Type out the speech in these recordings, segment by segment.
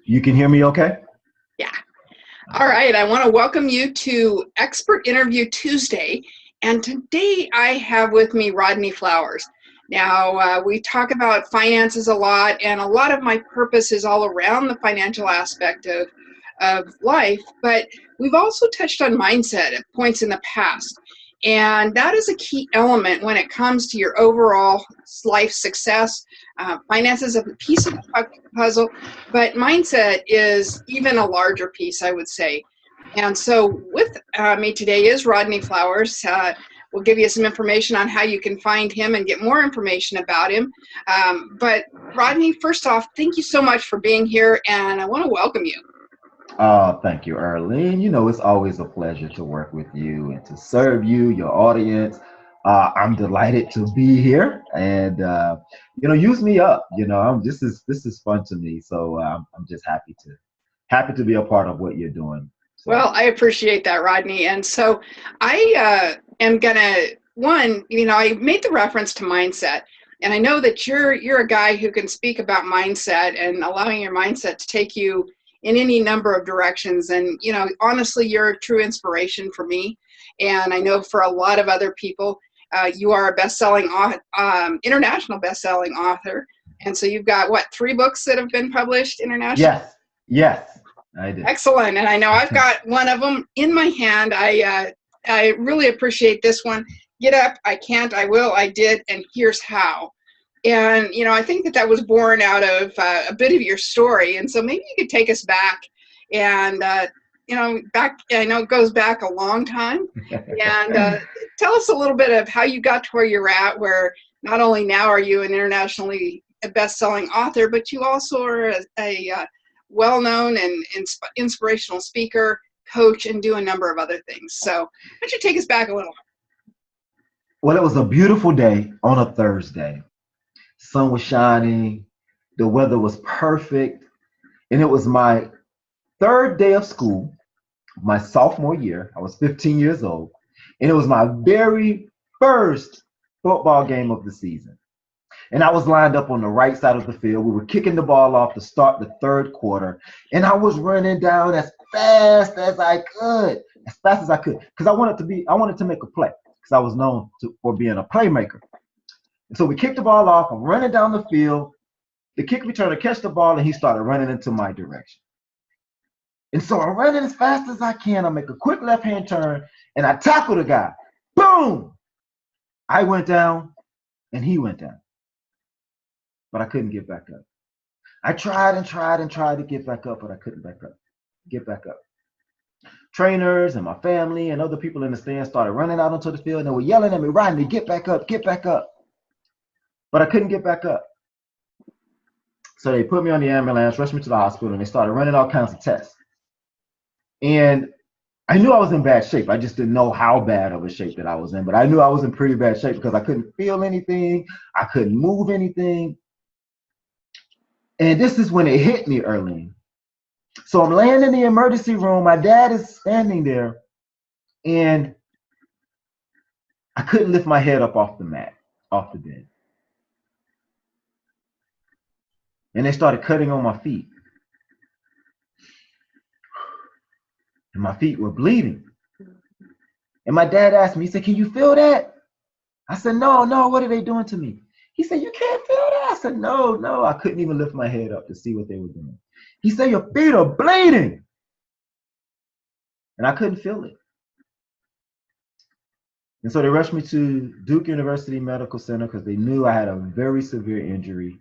You can hear me okay? Yeah. All right. I want to welcome you to Expert Interview Tuesday. And today I have with me Rodney Flowers. Now, we talk about finances a lot, and a lot of my purpose is all around the financial aspect of life. But we've also touched on mindset at points in the past. And that is a key element when it comes to your overall life success. Finances is a piece of the puzzle, but mindset is even a larger piece, I would say. And so with me today is Rodney Flowers. We'll give you some information on how you can find him and get more information about him. But Rodney, first off, thank you so much for being here, and I want to welcome you. Thank you, Arlene. It's always a pleasure to work with you and to serve you, your audience. I'm delighted to be here, and use me up. This is fun to me, so I'm just happy to be a part of what you're doing. So. Well, I appreciate that, Rodney. And so I am gonna I made the reference to mindset, and I know that you're a guy who can speak about mindset and allowing your mindset to take you in any number of directions. And, honestly, you're a true inspiration for me. And I know for a lot of other people, you are a best-selling, international best-selling author. And so you've got, 3 books that have been published internationally? Yes, I did. Excellent. And I know I've got one of them in my hand. I really appreciate this one. Get up, I can't, I will, I did, and here's how. And, I think that was born out of a bit of your story. And so maybe you could take us back and, back, I know it goes back a long time. And tell us a little bit of how you got to where you're at, where not only now are you an internationally best-selling author, but you also are a well-known and inspirational speaker, coach, and do a number of other things. So why don't you take us back a little? Well, it was a beautiful day on a Thursday. Sun was shining, the weather was perfect, and it was my 3rd day of school, my sophomore year. I was 15 years old, and it was my very first football game of the season. And I was lined up on the right side of the field. We were kicking the ball off to start the 3rd quarter, and I was running down as fast as I could, because I wanted to make a play, because I was known for being a playmaker. And so we kicked the ball off. I'm running down the field. The kick returner catch the ball, and he started running into my direction. And so I'm running as fast as I can. I make a quick left-hand turn, and I tackle the guy. Boom! I went down, and he went down. But I couldn't get back up. I tried and tried and tried to get back up, but I couldn't get back up. Trainers and my family and other people in the stands started running out onto the field, and they were yelling at me, "Rodney, get back up, get back up." But I couldn't get back up. So they put me on the ambulance, rushed me to the hospital, and they started running all kinds of tests. And I knew I was in bad shape. I just didn't know how bad of a shape that I was in, but I knew I was in pretty bad shape because I couldn't feel anything. I couldn't move anything. And this is when it hit me, Arlene. So I'm laying in the emergency room. My dad is standing there, and I couldn't lift my head up off the bed. And they started cutting on my feet. And my feet were bleeding. And my dad asked me, he said, "Can you feel that?" I said, no, what are they doing to me? He said, "You can't feel that." I said, no. I couldn't even lift my head up to see what they were doing. He said, "Your feet are bleeding." And I couldn't feel it. And so they rushed me to Duke University Medical Center because they knew I had a very severe injury.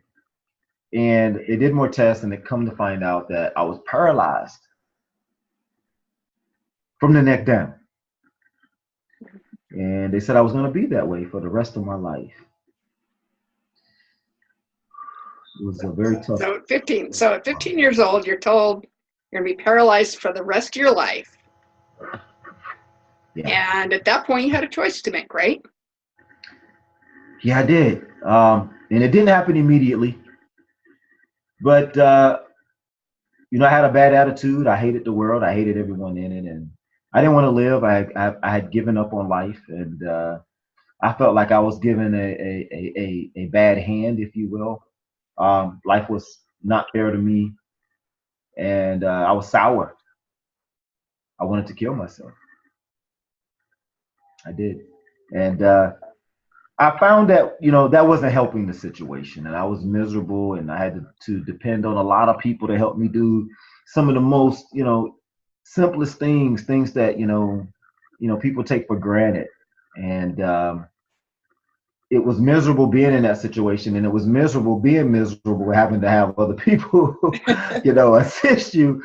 And they did more tests, and they come to find out that I was paralyzed from the neck down. And they said I was going to be that way for the rest of my life. It was a very tough. So at 15 years old, you're told you're going to be paralyzed for the rest of your life. Yeah. And at that point, you had a choice to make, right? Yeah, I did. And it didn't happen immediately. But, I had a bad attitude. I hated the world. I hated everyone in it. And I didn't want to live. I had given up on life. And I felt like I was given a bad hand, if you will. Life was not fair to me. and I was sour. I wanted to kill myself. I did. And I found that, that wasn't helping the situation, and I was miserable, and I had to depend on a lot of people to help me do some of the most, simplest things that, people take for granted. And it was miserable being in that situation, and it was miserable being miserable having to have other people, assist you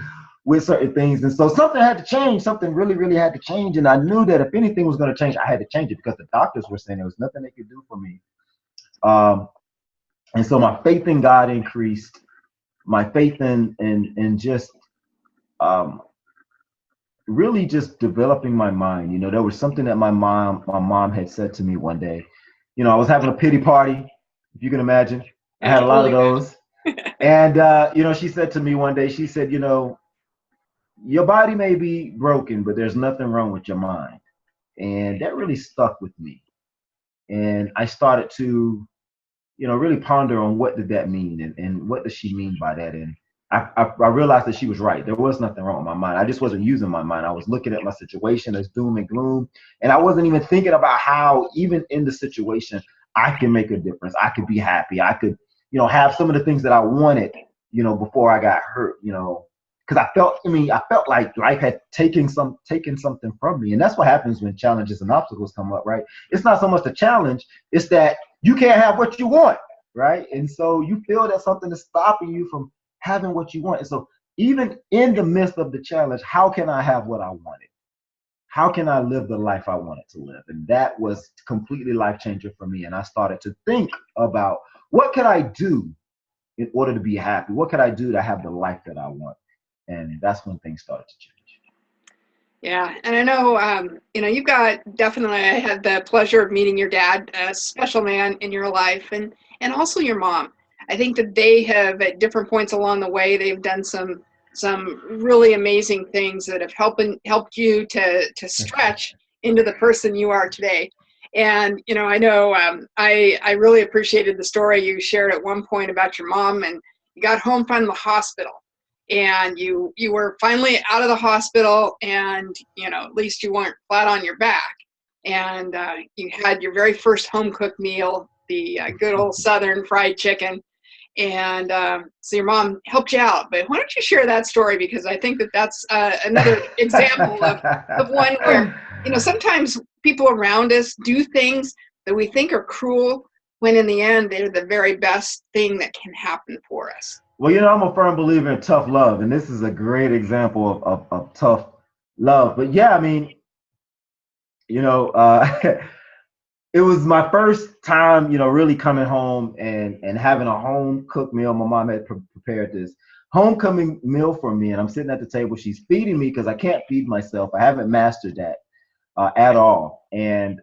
with certain things. And so something had to change. Something really, really had to change. And I knew that if anything was going to change, I had to change it, because the doctors were saying there was nothing they could do for me. And so my faith in God increased. My faith in just really just developing my mind. There was something that my mom had said to me one day. I was having a pity party, if you can imagine. I had a lot of those. And she said to me one day, she said, your body may be broken, but there's nothing wrong with your mind. And that really stuck with me. And I started to, really ponder on what did that mean, and what does she mean by that. And I realized that she was right. There was nothing wrong with my mind. I just wasn't using my mind. I was looking at my situation as doom and gloom. And I wasn't even thinking about how, even in the situation, I can make a difference. I could be happy. I could, have some of the things that I wanted, before I got hurt, because I felt like life had taken something from me. And that's what happens when challenges and obstacles come up, right? It's not so much the challenge, it's that you can't have what you want, right? And so you feel that something is stopping you from having what you want. And so even in the midst of the challenge, how can I have what I wanted? How can I live the life I wanted to live? And that was completely life-changing for me. And I started to think about, what could I do in order to be happy? What could I do to have the life that I want? And that's when things started to change. Yeah, and I know, you've got definitely. I had the pleasure of meeting your dad, a special man in your life, and also your mom. I think that they have, at different points along the way, they've done some really amazing things that have helped you to stretch into the person you are today. And I know, I really appreciated the story you shared at one point about your mom, and you got home from the hospital, and you were finally out of the hospital, and at least you weren't flat on your back, and you had your very first home cooked meal, the good old Southern fried chicken. And so your mom helped you out. But why don't you share that story, because I think that that's another example of one where sometimes people around us do things that we think are cruel, when in the end they're the very best thing that can happen for us. Well, I'm a firm believer in tough love, and this is a great example of tough love. But yeah, I mean, it was my first time, really coming home and having a home cooked meal. My mom had prepared this homecoming meal for me, and I'm sitting at the table. She's feeding me, because I can't feed myself. I haven't mastered that at all. And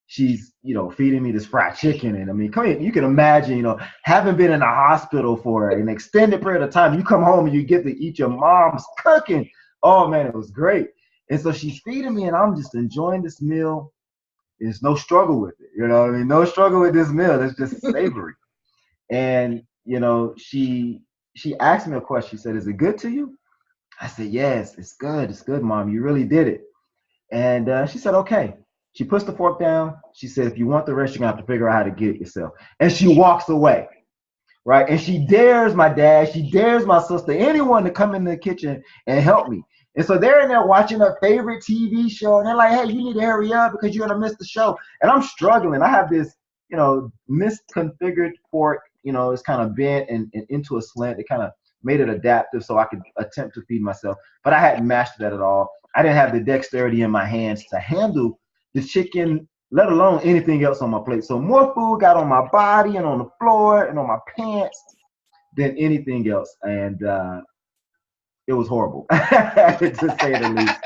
she's, feeding me this fried chicken. And I mean, you can imagine, having been in the hospital for an extended period of time, you come home and you get to eat your mom's cooking. Oh man, it was great. And so she's feeding me, and I'm just enjoying this meal. There's no struggle with it. No struggle with this meal. It's just savory. And, she asked me a question. She said, "Is it good to you?" I said, "Yes, it's good. It's good, Mom. You really did it." And she said, "Okay." She puts the fork down. She said, "If you want the rest, you're going to have to figure out how to get it yourself." And she walks away, right? And she dares my dad, she dares my sister, anyone to come in the kitchen and help me. And so they're in there watching their favorite TV show, and they're like, "Hey, you need to hurry up because you're going to miss the show." And I'm struggling. I have this, misconfigured fork, it's kind of bent and into a slant. It kind of made it adaptive so I could attempt to feed myself. But I hadn't mastered that at all. I didn't have the dexterity in my hands to handle the chicken, let alone anything else on my plate. So more food got on my body and on the floor and on my pants than anything else. And it was horrible, to say the least.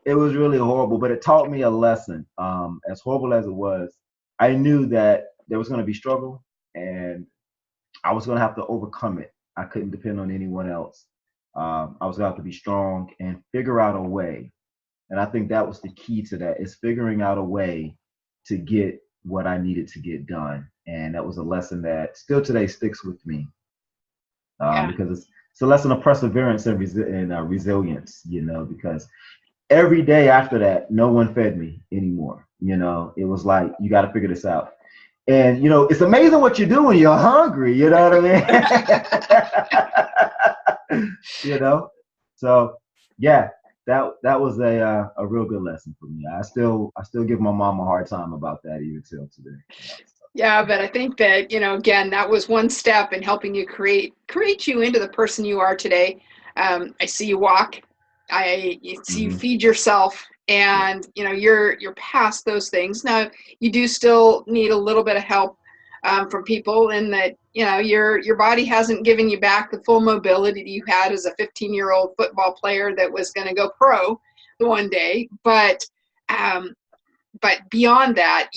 It was really horrible, but it taught me a lesson. As horrible as it was, I knew that there was going to be struggle, and I was going to have to overcome it. I couldn't depend on anyone else. I was going to have to be strong and figure out a way. And I think that was the key to that, is figuring out a way to get what I needed to get done. And that was a lesson that still today sticks with me, because it's a lesson of perseverance and, resilience, because every day after that, no one fed me anymore. It was like, you got to figure this out. And, it's amazing what you do when you're hungry. You know what I mean? So yeah, that was a real good lesson for me. I still give my mom a hard time about that even till today. Yeah, but I think that, again, that was one step in helping you create you into the person you are today. I see you walk, I see you feed yourself, and you're past those things. Now you do still need a little bit of help from people, in that your body hasn't given you back the full mobility that you had as a 15-year-old football player that was going to go pro one day. But beyond that,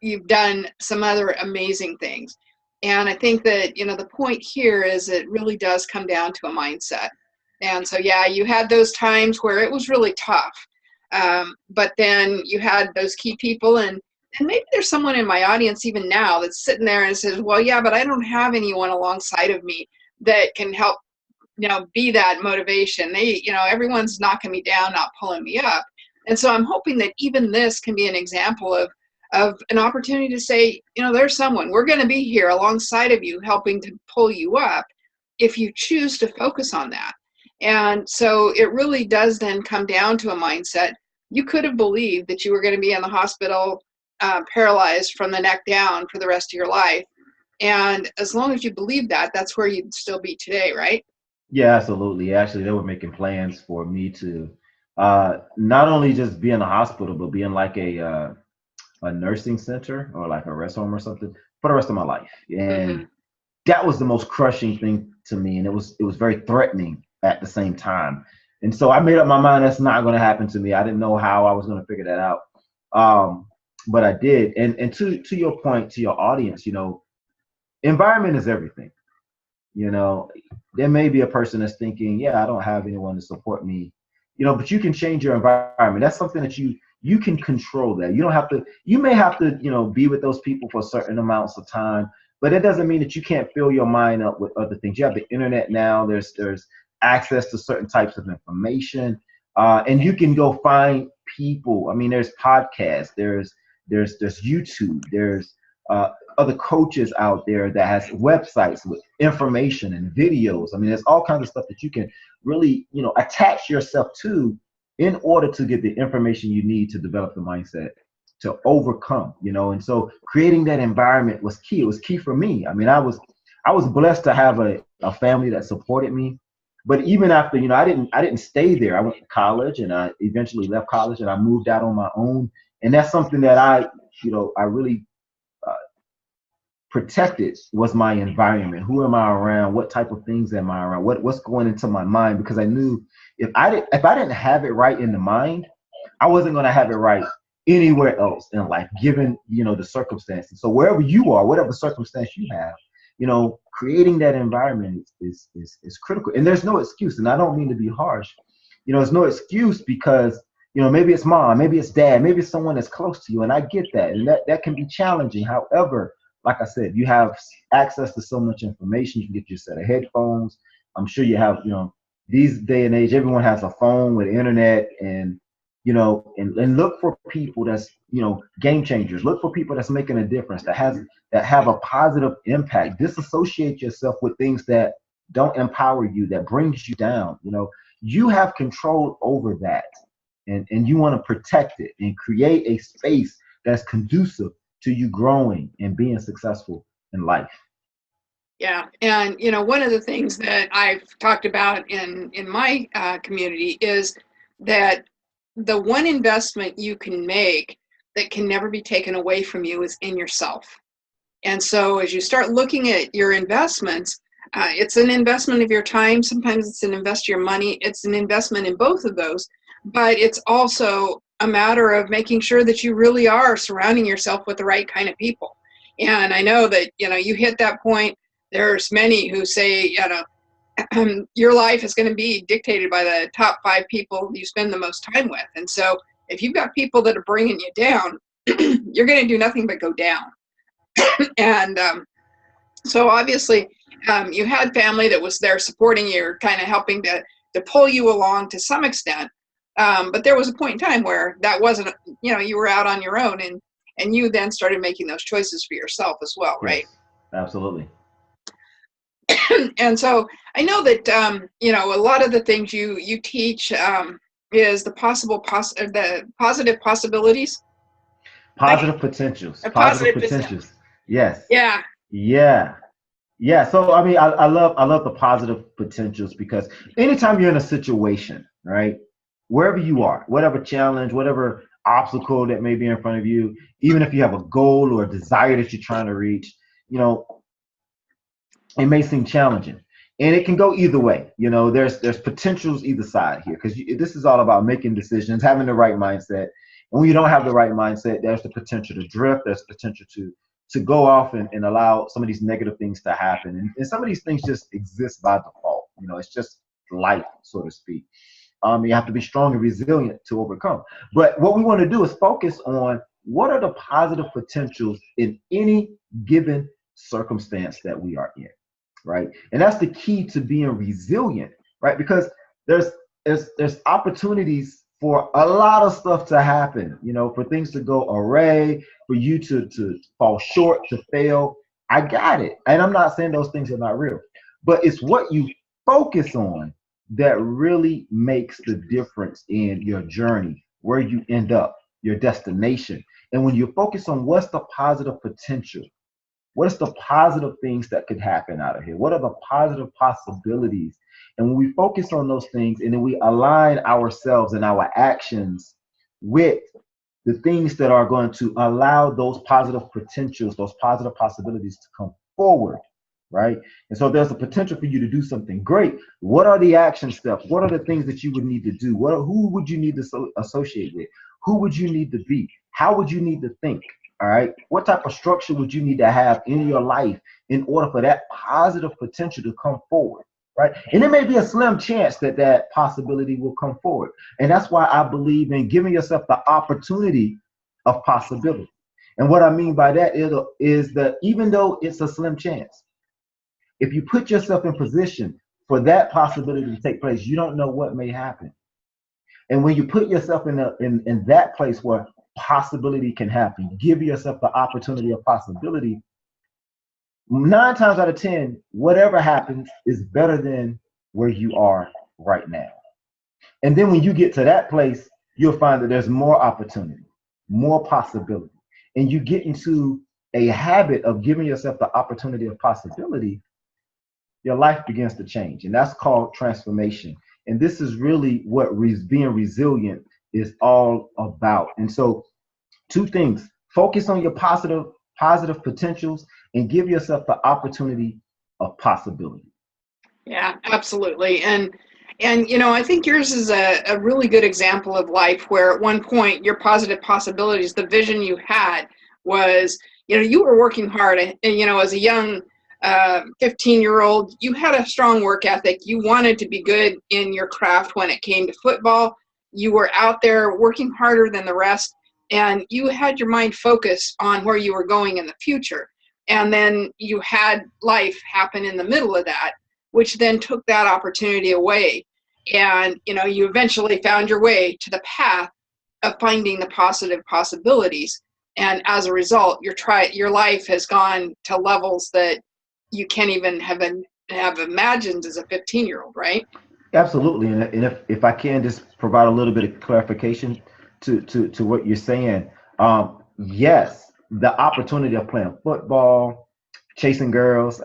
you've done some other amazing things. And I think that, the point here is it really does come down to a mindset. And so, yeah, you had those times where it was really tough. But then you had those key people, and maybe there's someone in my audience even now that's sitting there and says, well, yeah, but I don't have anyone alongside of me that can help, be that motivation. Everyone's knocking me down, not pulling me up. And so I'm hoping that even this can be an example of an opportunity to say, there's someone, we're going to be here alongside of you, helping to pull you up if you choose to focus on that. And so it really does then come down to a mindset. You could have believed that you were going to be in the hospital, paralyzed from the neck down for the rest of your life. And as long as you believe that, that's where you'd still be today, right? Yeah, absolutely. Actually, they were making plans for me to not only just be in the hospital, but be in like a nursing center or like a rest home or something for the rest of my life. And that was the most crushing thing to me. And it was very threatening at the same time. And so I made up my mind that's not going to happen to me. I didn't know how I was going to figure that out. But I did. And to your point, to your audience, environment is everything. There may be a person that's thinking, yeah, I don't have anyone to support me, but you can change your environment. That's something that you can control. That you may have to be with those people for certain amounts of time, but it doesn't mean that you can't fill your mind up with other things. You have the internet now. There's access to certain types of information, and you can go find people. I mean, there's podcasts, there's YouTube, there's other coaches out there that has websites with information and videos. I mean, there's all kinds of stuff that you can really, attach yourself to in order to get the information you need to develop the mindset to overcome, and so creating that environment was key. It was key for me. I mean, I was blessed to have a family that supported me. But even after, I didn't stay there. I went to college, and I eventually left college, and I moved out on my own. And that's something that I really protected, was my environment. Who am I around? What type of things am I around? What's going into my mind? Because I knew if I didn't have it right in the mind, I wasn't going to have it right anywhere else in life, given the circumstances. So wherever you are, whatever circumstance you have, creating that environment is critical. And there's no excuse. And I don't mean to be harsh. There's no excuse, because maybe it's mom, maybe it's dad, maybe it's someone that's close to you, and I get that, and that can be challenging. However, like I said, you have access to so much information. You can get your set of headphones. I'm sure you have, these day and age, everyone has a phone with internet, and and look for people that's game changers. Look for people that's making a difference, that have a positive impact. Disassociate yourself with things that don't empower you, that brings you down. You have control over that, and you want to protect it and create a space that's conducive to you growing and being successful in life. Yeah, and one of the things that I've talked about in my community is that the one investment you can make that can never be taken away from you is in yourself. And so as you start looking at your investments, it's an investment of your time. Sometimes it's an invest of your money. It's an investment in both of those, but it's also a matter of making sure that you really are surrounding yourself with the right kind of people. And I know that, you hit that point. There's many who say, your life is going to be dictated by the top 5 people you spend the most time with. And so if you've got people that are bringing you down, you're going to do nothing but go down. And so obviously, You had family that was there supporting you, or kind of helping to pull you along to some extent. But there was a point in time where that wasn't, you were out on your own, and you then started making those choices for yourself as well, Yes, right? absolutely. And so I know that a lot of the things you teach is the positive possibilities, like Positive potentials. a Positive positive potential. potentials. Yes. Yeah, Yeah. Yeah. So I mean, I love the positive potentials because anytime you're in a situation, right, wherever you are, whatever challenge, whatever obstacle that may be in front of you, even if you have a goal or a desire that you're trying to reach, you know, it may seem challenging, and it can go either way. There's potentials either side here because this is all about making decisions, having the right mindset. And when you don't have the right mindset, there's the potential to drift. There's potential to go off and allow some of these negative things to happen, and some of these things just exist by default. It's just life, so to speak. You have to be strong and resilient to overcome. But what we want to do is focus on what are the positive potentials in any given circumstance that we are in, right? And that's the key to being resilient, right? Because there's there's opportunities for a lot of stuff to happen, for things to go awry, for you to fall short, to fail. I got it. And I'm not saying those things are not real, but it's what you focus on that really makes the difference in your journey, where you end up, your destination. And when you focus on what's the positive potential, what is the positive things that could happen out of here? What are the positive possibilities? And when we focus on those things and then we align ourselves and our actions with the things that are going to allow those positive potentials, those positive possibilities to come forward, right? And so there's a potential for you to do something great. What are the action steps? What are the things that you would need to do? Who would you need to associate with? Who would you need to be? How would you need to think? All right. What type of structure would you need to have in your life in order for that positive potential to come forward? Right. And it may be a slim chance that that possibility will come forward. And that's why I believe in giving yourself the opportunity of possibility. And what I mean by that is that even though it's a slim chance, if you put yourself in position for that possibility to take place, you don't know what may happen. And when you put yourself in that place where possibility can happen, give yourself the opportunity of possibility, 9 times out of 10, whatever happens is better than where you are right now. And then when you get to that place, you'll find that there's more opportunity, more possibility. And you get into a habit of giving yourself the opportunity of possibility, your life begins to change. And that's called transformation. And this is really what being resilient is all about. And so 2 things: focus on your positive potentials and give yourself the opportunity of possibility. yeah, absolutely. And I think yours is a really good example of life where at one point your positive possibilities, the vision you had was, you were working hard, and as a young 15-year-old, you had a strong work ethic. You wanted to be good in your craft when it came to football. You were out there working harder than the rest, and you had your mind focused on where you were going in the future. And then you had life happen in the middle of that, which then took that opportunity away. And you eventually found your way to the path of finding the positive possibilities. And as a result, your life has gone to levels that you can't even have imagined as a 15-year-old, right? Absolutely. And if I can just provide a little bit of clarification to what you're saying, yes, the opportunity of playing football, chasing girls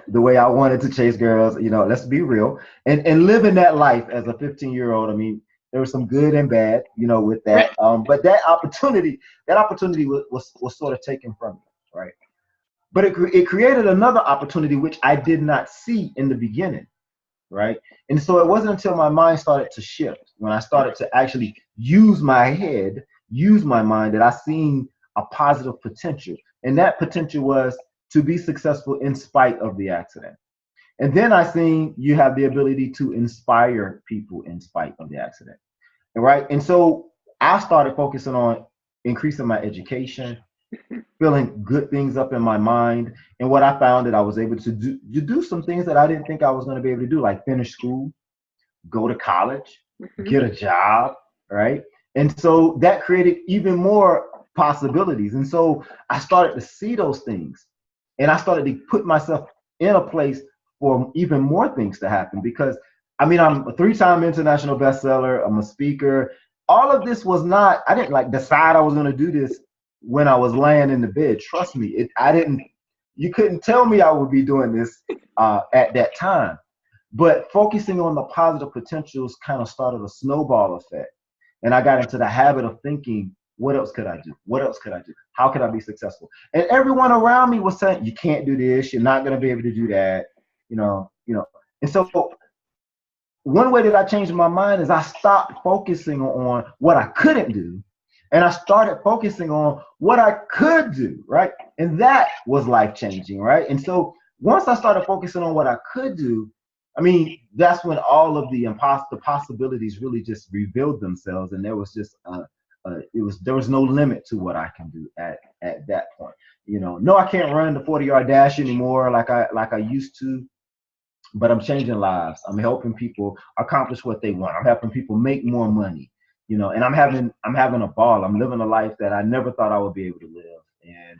the way I wanted to chase girls, let's be real, and living that life as a 15-year-old. I mean, there was some good and bad, with Right. that. But that opportunity was sort of taken from me, right? But it created another opportunity which I did not see in the beginning, right? And so it wasn't until my mind started to shift, when I started to actually use my head, use my mind, that I seen a positive potential. And that potential was to be successful in spite of the accident. And then I seen you have the ability to inspire people in spite of the accident, right? And so I started focusing on increasing my education, feeling good things up in my mind. And what I found that I was able to do some things that I didn't think I was going to be able to do, like finish school, go to college, Mhm. get a job, right? And so that created even more possibilities. And so I started to see those things, and I started to put myself in a place for even more things to happen because I mean, I'm a three-time international bestseller, I'm a speaker. All of this was not, I didn't like decide I was going to do this when I was laying in the bed. Trust me, I didn't, you couldn't tell me I would be doing this at that time. But focusing on the positive potentials kind of started a snowball effect. And I got into the habit of thinking, what else could I do? What else could I do? How could I be successful? And everyone around me was saying, you can't do this, you're not going to be able to do that, you know. And so one way that I changed my mind is I stopped focusing on what I couldn't do, and I started focusing on what I could do, right? And that was life changing, right? And so once I started focusing on what I could do, I mean, that's when all of the possibilities really just revealed themselves, and there was just there was no limit to what I can do at that point. No, I can't run the 40-yard dash anymore like I used to, but I'm changing lives. I'm helping people accomplish what they want. I'm helping people make more money, and I'm having a ball. I'm living a life that I never thought I would be able to live. And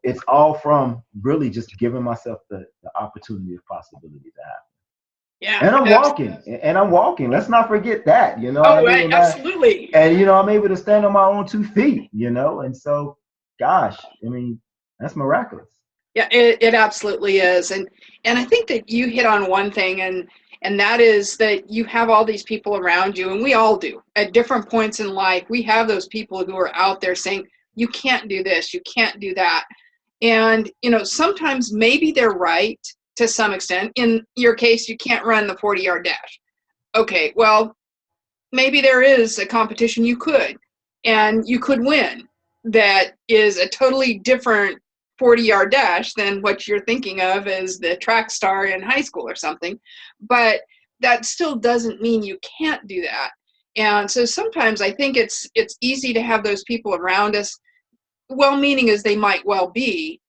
it's all from really just giving myself the opportunity of possibility to happen. Yeah, And I'm walking, absolutely. and I'm walking. Let's not forget that, Oh, I right, mean, absolutely. and I'm able to stand on my own 2 feet, and so, gosh, I mean, that's miraculous. Yeah, it absolutely is. And I think that you hit on one thing, and that is that you have all these people around you, and we all do at different points in life. We have those people who are out there saying, you can't do this, you can't do that. And sometimes maybe they're right to some extent. In your case, you can't run the 40-yard dash. Okay, well, maybe there is a competition you could, and you could win, that is a totally different 40-yard dash than what you're thinking of as the track star in high school or something. But that still doesn't mean you can't do that. And so sometimes I think it's easy to have those people around us, well meaning as they might well be,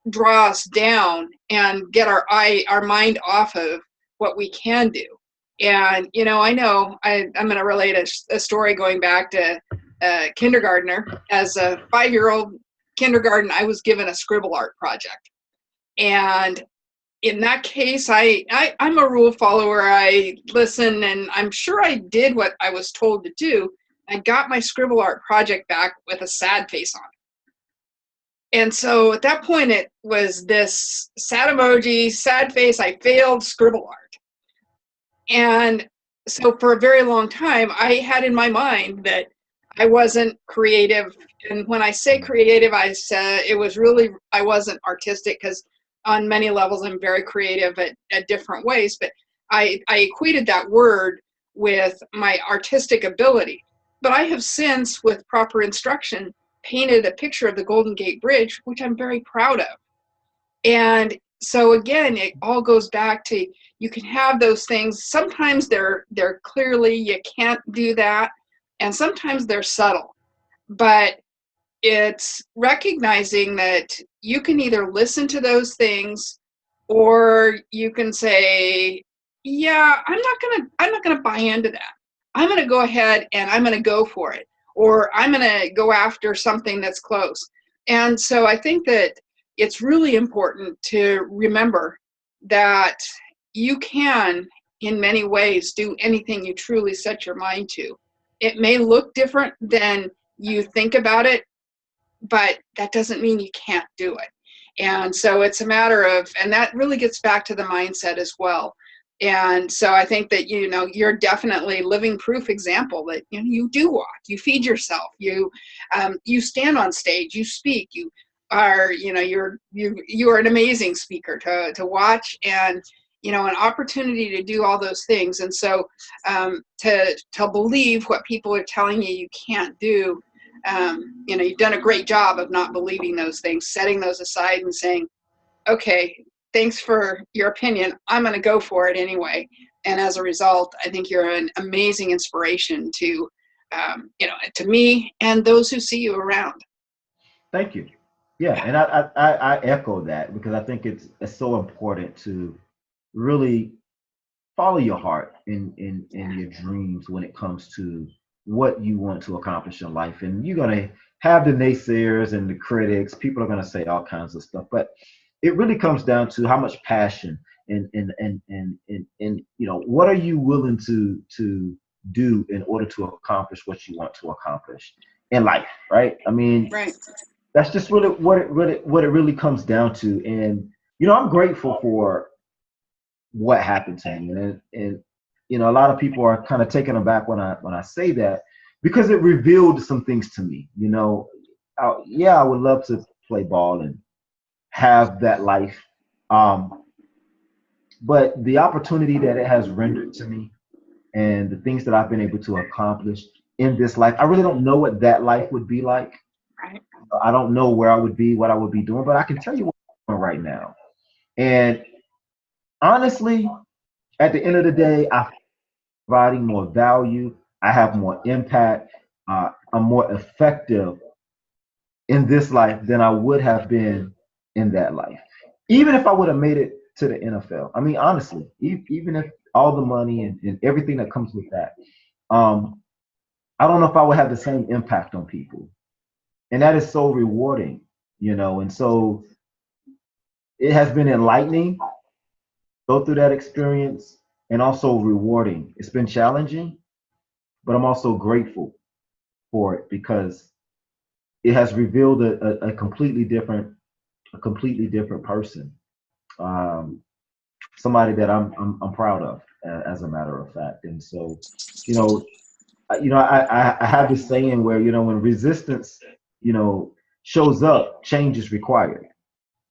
draw us down and get our mind off of what we can do. And I know I'm going to relate a story going back to kindergartner. As a 5-year-old kindergarten, I was given a scribble art project, and in that case, I'm a rule follower. I listen, and I'm sure I did what I was told to do. I got my scribble art project back with a sad face on it. And so at that point, it was this sad emoji, sad face, I failed scribble art. And so for a very long time, I had in my mind that I wasn't creative. And when I say creative, I said it was really, I wasn't artistic, because on many levels, I'm very creative at different ways. But I equated that word with my artistic ability. But I have since, with proper instruction, painted a picture of the Golden Gate Bridge, which I'm very proud of. And so again, it all goes back to, you can have those things. Sometimes they're clearly, you can't do that, and sometimes they're subtle. But it's recognizing that you can either listen to those things, or you can say, yeah, I'm not gonna buy into that. I'm gonna go ahead and I'm gonna go for it, or I'm gonna go after something that's close. And so I think that it's really important to remember that you can, in many ways, do anything you truly set your mind to. It may look different than you think about it, but that doesn't mean you can't do it. And so it's a matter of, and that really gets back to the mindset as well. And so I think that, you're definitely living proof example that, you do walk, you feed yourself, you stand on stage, you speak, you are, you're an amazing speaker to watch, and, an opportunity to do all those things. And so to believe what people are telling you can't do, you've done a great job of not believing those things, setting those aside and saying, okay, thanks for your opinion, I'm going to go for it anyway. And as a result, I think you're an amazing inspiration to, to me and those who see you around. Thank you. Yeah, and I echo that because I think it's so important to really follow your heart in Yeah. your dreams when it comes to what you want to accomplish in life. And you're gonna have the naysayers and the critics. People are gonna say all kinds of stuff, but it really comes down to how much passion and what are you willing to do in order to accomplish what you want to accomplish in life, right? I mean, Right. that's just really what it really comes down to. And I'm grateful for what happened to me. And a lot of people are kind of taken aback when I say that because it revealed some things to me. Yeah, I would love to play ball and have that life, um, but the opportunity that it has rendered to me and the things that I've been able to accomplish in this life, I really don't know what that life would be like. Right. I don't know where I would be, what I would be doing, but I can tell you what I'm doing right now. And honestly, at the end of the day, I'm providing more value. I have more impact. I'm more effective in this life than I would have been in that life. Even if I would have made it to the NFL. I mean, honestly, even if all the money and everything that comes with that, um, I don't know if I would have the same impact on people. And that is so rewarding. And so it has been enlightening, go through that experience, and also rewarding. It's been challenging, but I'm also grateful for it because it has revealed a completely different person, um, somebody that I'm proud of, as a matter of fact. And so, you know, I have this saying where when resistance, you know, shows up, change is required.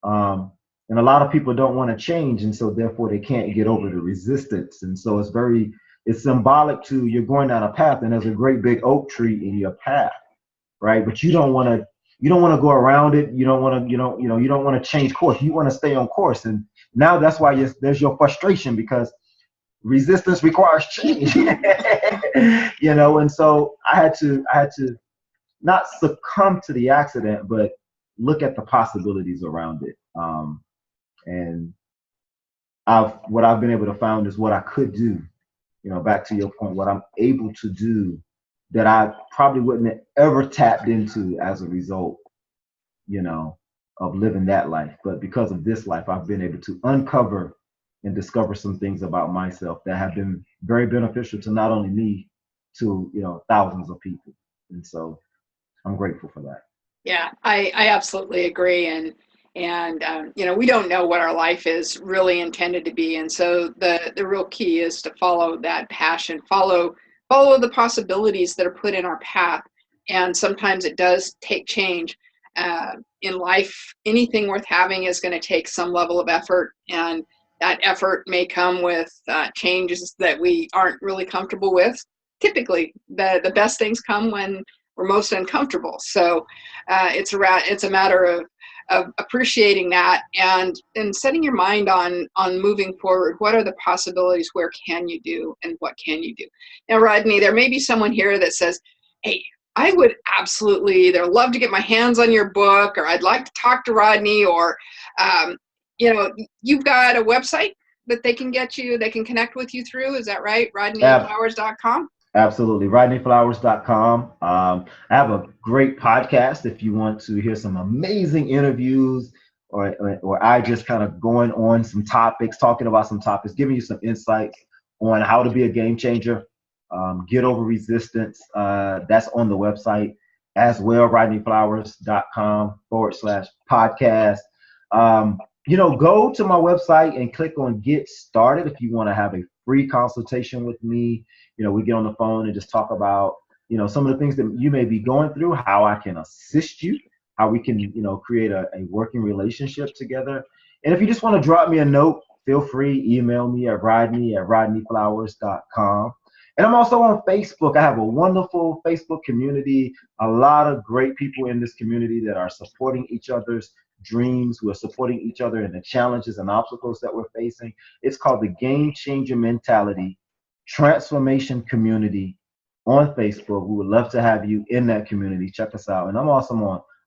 Um, and a lot of people don't want to change, and so therefore they can't get over the resistance. And so it's symbolic to you're going down a path, and there's a great big oak tree in your path, right? But you don't want to go around it. You don't want to you don't want to change course. You want to stay on course. And now that's why there's your frustration because resistance requires change. And so I had to not succumb to the accident, but look at the possibilities around it. And what I've been able to find is what I could do. Back to your point, what I'm able to do that I probably wouldn't have ever tapped into as a result, you know, of living that life. But because of this life, I've been able to uncover and discover some things about myself that have been very beneficial to not only me, to thousands of people. And so I'm grateful for that. Yeah, I absolutely agree. And we don't know what our life is really intended to be. And so the real key is to follow that passion, follow the possibilities that are put in our path. And sometimes it does take change. In life, anything worth having is going to take some level of effort, and that effort may come with changes that we aren't really comfortable with. Typically, the best things come when we're most uncomfortable. So it's a matter of appreciating that and setting your mind on moving forward. What are the possibilities? Where can you do, and what can you do? Now, Rodney, there may be someone here that says, "Hey, I would absolutely either love to get my hands on your book, or I'd like to talk to Rodney, or um, you've got a website that they can connect with you through. Is that right? Ab- RodneyFlowers.com. Absolutely. RodneyFlowers.com. I have a great podcast if you want to hear some amazing interviews, or I just kind of going on some topics, talking about some topics, giving you some insights on how to be a game changer, get over resistance. That's on the website as well, RodneyFlowers.com/podcast. Go to my website and click on Get Started if you want to have a free consultation with me. We get on the phone and just talk about, some of the things that you may be going through, how I can assist you, how we can, create a working relationship together. And if you just want to drop me a note, feel free, email me at rodney@rodneyflowers.com. And I'm also on Facebook. I have a wonderful Facebook community, a lot of great people in this community that are supporting each other's dreams, who are supporting each other in the challenges and obstacles that we're facing. It's called the Game Changer Mentality Transformation Community on Facebook. We would love to have you in that community. Check us out. And I'm also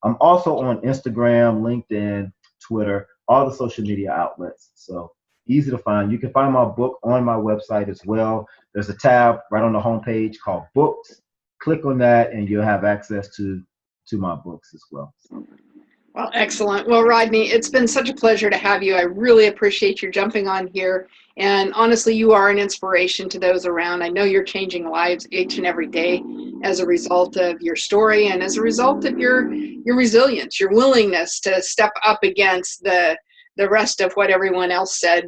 I'm also on Instagram, LinkedIn, Twitter, all the social media outlets. So easy to find. You can find my book on my website as well. There's a tab right on the homepage called Books. Click on that and you'll have access to my books as well. So. Well, excellent. Well, Rodney, it's been such a pleasure to have you. I really appreciate your jumping on here. And honestly, you are an inspiration to those around. I know you're changing lives each and every day as a result of your story and as a result of your resilience, your willingness to step up against the rest of what everyone else said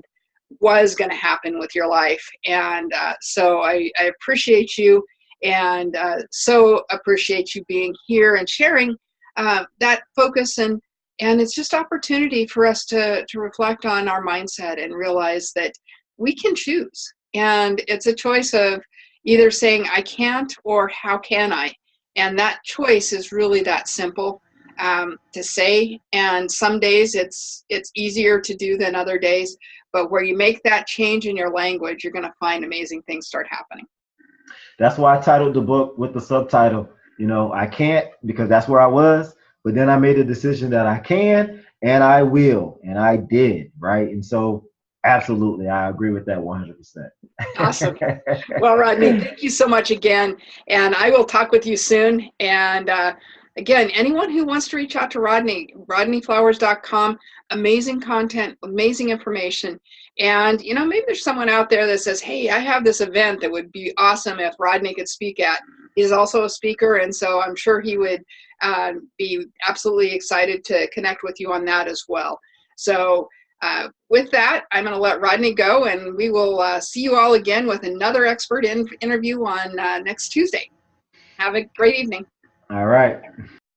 was going to happen with your life. And so I appreciate you, and so appreciate you being here and sharing that focus, and it's just opportunity for us to reflect on our mindset and realize that we can choose, and it's a choice of either saying I can't or how can I, and that choice is really that simple to say. And some days it's easier to do than other days, but where you make that change in your language, you're going to find amazing things start happening. That's why I titled the book with the subtitle, I can't, because that's where I was. But then I made a decision that I can and I will. And I did. Right. And so absolutely, I agree with that 100%. Awesome. Well, Rodney, thank you so much again. And I will talk with you soon. And again, anyone who wants to reach out to Rodney, rodneyflowers.com, amazing content, amazing information. And, maybe there's someone out there that says, hey, I have this event that would be awesome if Rodney could speak at. He's also a speaker, and so I'm sure he would be absolutely excited to connect with you on that as well. So with that, I'm going to let Rodney go, and we will see you all again with another expert interview on next Tuesday. Have a great evening. All right.